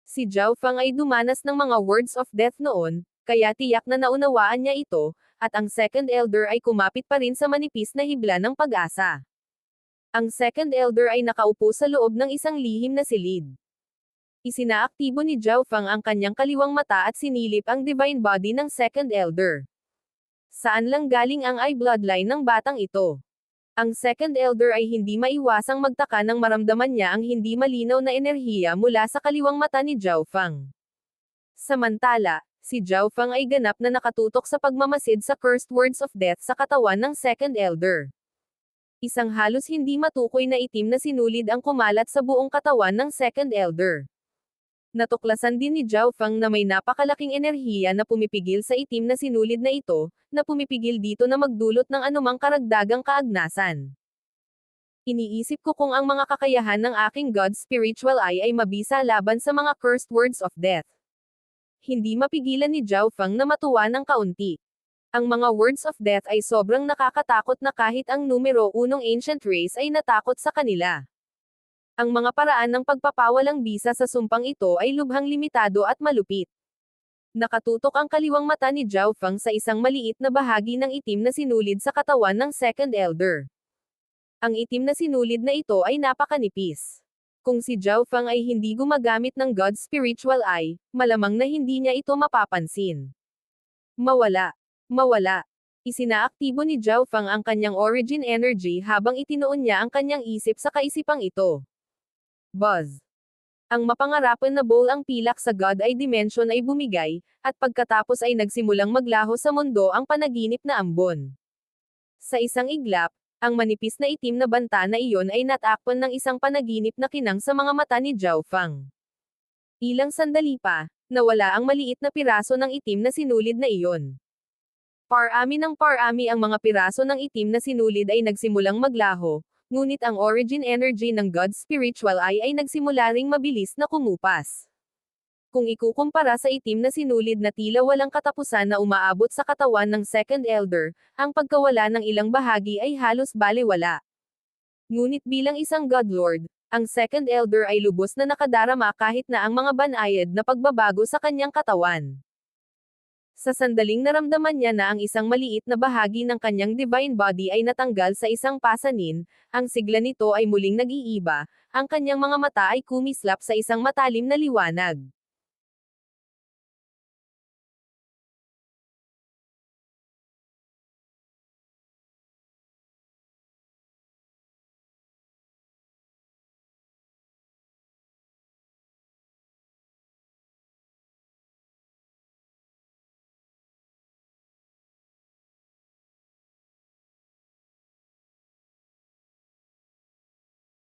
Si Zhao Fang ay dumanas ng mga words of death noon, kaya tiyak na naunawaan niya ito, at ang Second Elder ay kumapit pa rin sa manipis na hibla ng pag-asa. Ang Second Elder ay nakaupo sa loob ng isang lihim na silid. Isinaaktibo ni Zhao Fang ang kanyang kaliwang mata at sinilip ang divine body ng Second Elder. Saan lang galing ang eye bloodline ng batang ito? Ang Second Elder ay hindi maiwasang magtaka nang maramdaman niya ang hindi malinaw na enerhiya mula sa kaliwang mata ni Zhao Fang. Samantala, si Zhao Fang ay ganap na nakatutok sa pagmamasid sa cursed words of death sa katawan ng Second Elder. Isang halos hindi matukoy na itim na sinulid ang kumalat sa buong katawan ng Second Elder. Natuklasan din ni Zhao Fang na may napakalaking enerhiya na pumipigil sa itim na sinulid na ito, na pumipigil dito na magdulot ng anumang karagdagang kaagnasan. Iniisip ko kung ang mga kakayahan ng aking God Spiritual Eye ay mabisa laban sa mga cursed words of death. Hindi mapigilan ni Zhao Fang na matuwa ng kaunti. Ang mga words of death ay sobrang nakakatakot na kahit ang numero 1 ancient race ay natakot sa kanila. Ang mga paraan ng pagpapawalang bisa sa sumpang ito ay lubhang limitado at malupit. Nakatutok ang kaliwang mata ni Zhao Fang sa isang maliit na bahagi ng itim na sinulid sa katawan ng Second Elder. Ang itim na sinulid na ito ay napakanipis. Kung si Zhao Fang ay hindi gumagamit ng God Spiritual Eye, malamang na hindi niya ito mapapansin. Mawala. Mawala. Isinaaktibo ni Zhao Fang ang kanyang origin energy habang itinoon niya ang kanyang isip sa kaisipang ito. Buzz. Ang mapangarapan na bowl ang pilak sa God Eye Dimension ay bumigay, at pagkatapos ay nagsimulang maglaho sa mundo ang panaginip na ambon. Sa isang iglap, ang manipis na itim na banta na iyon ay natakpan ng isang panaginip na kinang sa mga mata ni Zhao Fang. Ilang sandali pa, nawala ang maliit na piraso ng itim na sinulid na iyon. Parami ng parami ang mga piraso ng itim na sinulid ay nagsimulang maglaho, ngunit ang origin energy ng God Spiritual Eye ay nagsimula ring mabilis na kumupas. Kung ikukumpara sa itim na sinulid na tila walang katapusan na umaabot sa katawan ng Second Elder, ang pagkawala ng ilang bahagi ay halos balewala. Ngunit bilang isang God Lord, ang Second Elder ay lubos na nakadarama kahit na ang mga banayad na pagbabago sa kanyang katawan. Sa sandaling naramdaman niya na ang isang maliit na bahagi ng kanyang divine body ay natanggal sa isang pasanin, ang sigla nito ay muling nag-iiba, ang kanyang mga mata ay kumislap sa isang matalim na liwanag.